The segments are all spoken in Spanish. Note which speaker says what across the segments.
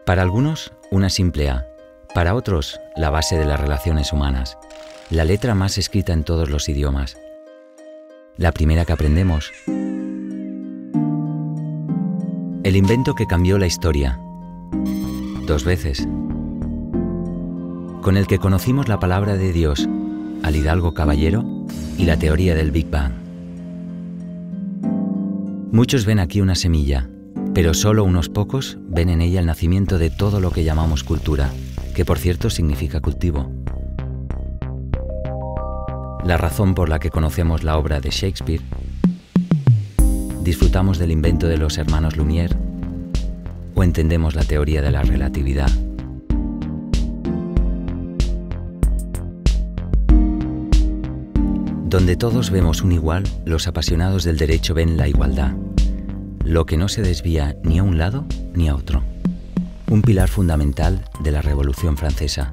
Speaker 1: Para algunos, una simple A. Para otros, la base de las relaciones humanas. La letra más escrita en todos los idiomas. La primera que aprendemos. El invento que cambió la historia. 2 veces. Con el que conocimos la palabra de Dios, al hidalgo caballero y la teoría del Big Bang. Muchos ven aquí una semilla, pero solo unos pocos ven en ella el nacimiento de todo lo que llamamos cultura, que por cierto significa cultivo. La razón por la que conocemos la obra de Shakespeare, disfrutamos del invento de los hermanos Lumière o entendemos la teoría de la relatividad. Donde todos vemos un igual, los apasionados del derecho ven la igualdad, lo que no se desvía ni a un lado ni a otro. Un pilar fundamental de la Revolución Francesa,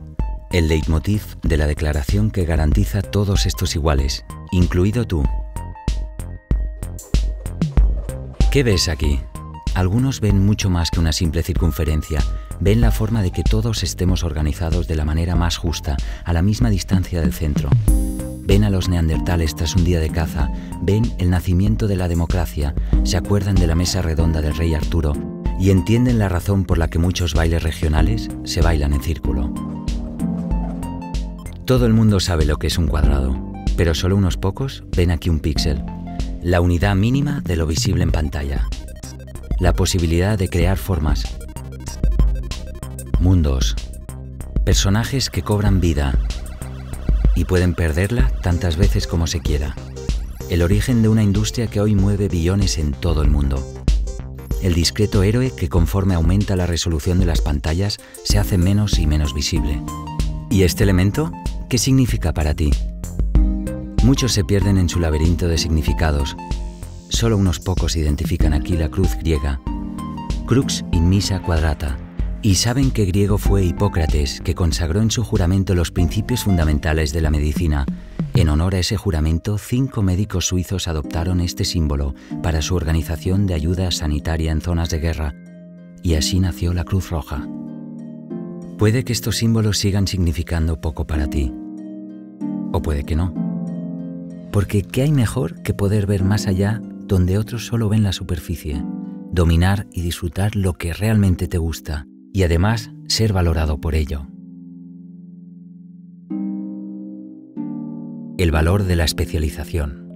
Speaker 1: el leitmotiv de la declaración que garantiza todos estos iguales, incluido tú. ¿Qué ves aquí? Algunos ven mucho más que una simple circunferencia, ven la forma de que todos estemos organizados de la manera más justa, a la misma distancia del centro. Ven a los neandertales tras un día de caza, ven el nacimiento de la democracia, se acuerdan de la mesa redonda del rey Arturo y entienden la razón por la que muchos bailes regionales se bailan en círculo. Todo el mundo sabe lo que es un cuadrado, pero solo unos pocos ven aquí un píxel, la unidad mínima de lo visible en pantalla, la posibilidad de crear formas, mundos, personajes que cobran vida y pueden perderla tantas veces como se quiera. El origen de una industria que hoy mueve billones en todo el mundo. El discreto héroe que conforme aumenta la resolución de las pantallas se hace menos y menos visible. ¿Y este elemento? ¿Qué significa para ti? Muchos se pierden en su laberinto de significados. Solo unos pocos identifican aquí la cruz griega, crux in missa quadrata, y saben que griego fue Hipócrates, que consagró en su juramento los principios fundamentales de la medicina. En honor a ese juramento, 5 médicos suizos adoptaron este símbolo para su organización de ayuda sanitaria en zonas de guerra, y así nació la Cruz Roja. Puede que estos símbolos sigan significando poco para ti, o puede que no. Porque ¿qué hay mejor que poder ver más allá donde otros solo ven la superficie? Dominar y disfrutar lo que realmente te gusta, y además ser valorado por ello. El valor de la especialización.